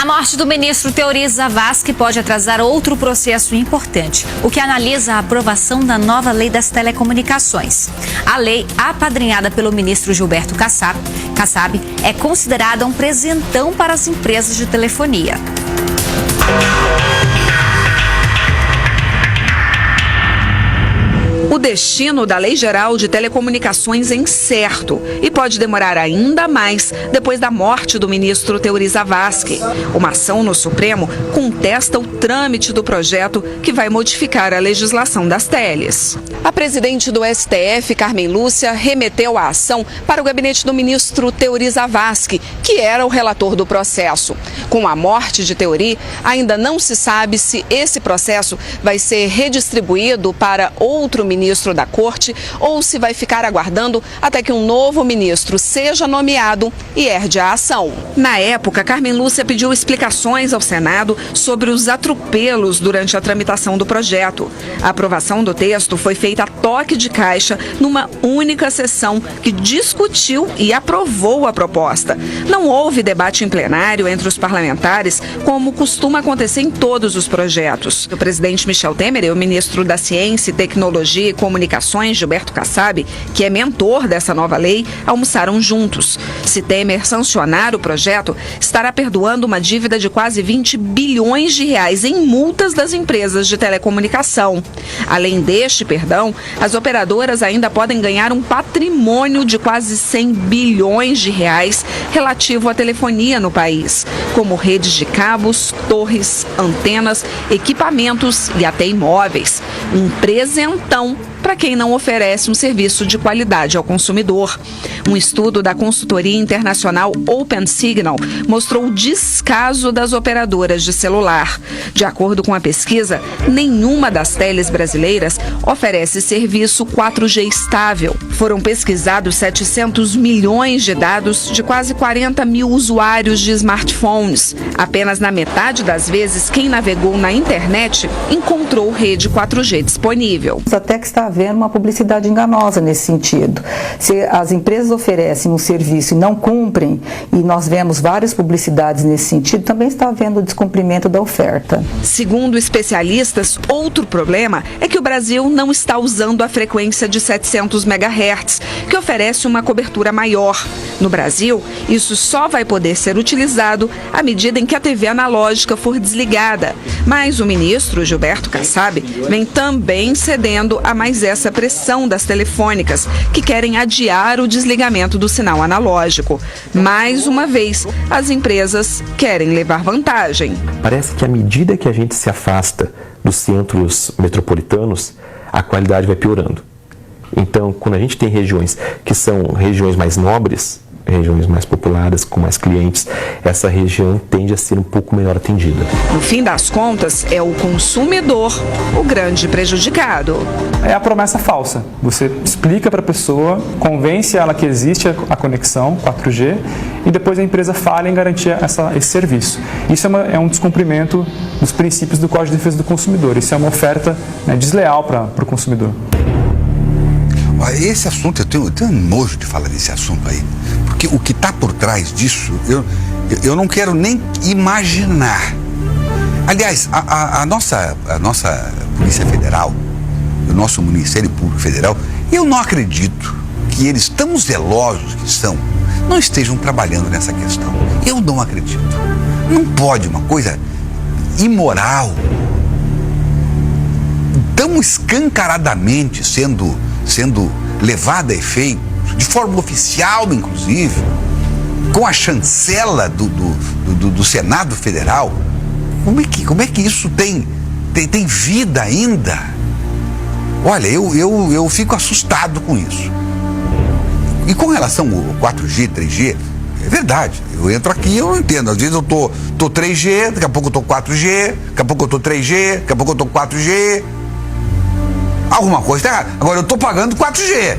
A morte do ministro Teori Zavascki pode atrasar outro processo importante, o que analisa a aprovação da nova lei das telecomunicações. A lei, apadrinhada pelo ministro Gilberto Kassab, é considerada um presentão para as empresas de telefonia. O destino da Lei Geral de Telecomunicações é incerto e pode demorar ainda mais depois da morte do ministro Teori Zavascki. Uma ação no Supremo contesta o trâmite do projeto que vai modificar a legislação das teles. A presidente do STF, Carmen Lúcia, remeteu a ação para o gabinete do ministro Teori Zavascki, que era o relator do processo. Com a morte de Teori, ainda não se sabe se esse processo vai ser redistribuído para outro ministro da Corte ou se vai ficar aguardando até que um novo ministro seja nomeado e herde a ação. Na época, Carmen Lúcia pediu explicações ao Senado sobre os atropelos durante a tramitação do projeto. A aprovação do texto foi feita a toque de caixa numa única sessão que discutiu e aprovou a proposta. Não houve debate em plenário entre os parlamentares, como costuma acontecer em todos os projetos. O presidente Michel Temer e o ministro da Ciência, Tecnologia e Comunicações, Gilberto Kassab, que é mentor dessa nova lei, almoçaram juntos. Se Temer sancionar o projeto, estará perdoando uma dívida de quase 20 bilhões de reais em multas das empresas de telecomunicação. Além deste perdão, as operadoras ainda podem ganhar um patrimônio de quase 100 bilhões de reais relativo à telefonia no país, como redes de cabos, torres, antenas, equipamentos e até imóveis. Um presentão para quem não oferece um serviço de qualidade ao consumidor. Um estudo da consultoria internacional Open Signal mostrou o descaso das operadoras de celular. De acordo com a pesquisa, nenhuma das teles brasileiras oferece serviço 4G estável. Foram pesquisados 700 milhões de dados de quase 40 mil usuários de smartphones. Apenas na metade das vezes, quem navegou na internet encontrou rede 4G disponível. Até que está havendo uma publicidade enganosa nesse sentido. Se as empresas oferecem um serviço e não cumprem, e nós vemos várias publicidades nesse sentido, também está havendo descumprimento da oferta. Segundo especialistas, outro problema é que o Brasil não está usando a frequência de 700 MHz, que oferece uma cobertura maior. No Brasil, isso só vai poder ser utilizado à medida em que a TV analógica for desligada. Mas o ministro Gilberto Kassab vem também cedendo a mais essa pressão das telefônicas, que querem adiar o desligamento do sinal analógico. Mais uma vez, as empresas querem levar vantagem. Parece que à medida que a gente se afasta dos centros metropolitanos, a qualidade vai piorando. Então, quando a gente tem regiões que são regiões mais nobres, regiões mais populares, com mais clientes, essa região tende a ser um pouco melhor atendida. No fim das contas, é o consumidor o grande prejudicado. É a promessa falsa. Você explica para a pessoa, convence ela que existe a conexão 4G e depois a empresa falha em garantir esse serviço. Isso é um descumprimento dos princípios do Código de Defesa do Consumidor. Isso é uma oferta desleal para o consumidor. Esse assunto, eu tenho nojo de falar desse assunto aí, porque o que está por trás disso, eu não quero nem imaginar. Aliás, a nossa Polícia Federal, o nosso Ministério Público Federal, eu não acredito que eles, tão zelosos que são, não estejam trabalhando nessa questão. Eu não acredito. Não pode uma coisa imoral, tão escancaradamente sendo levada a efeito, de forma oficial, inclusive, com a chancela do Senado Federal. Como é que isso tem vida ainda? Olha, eu fico assustado com isso. E com relação ao 4G, 3G, é verdade, eu entro aqui e eu não entendo. Às vezes eu tô 3G, daqui a pouco eu tô 4G, daqui a pouco eu tô 3G, daqui a pouco eu tô 4G. Alguma coisa tá errada. Agora eu tô pagando 4G.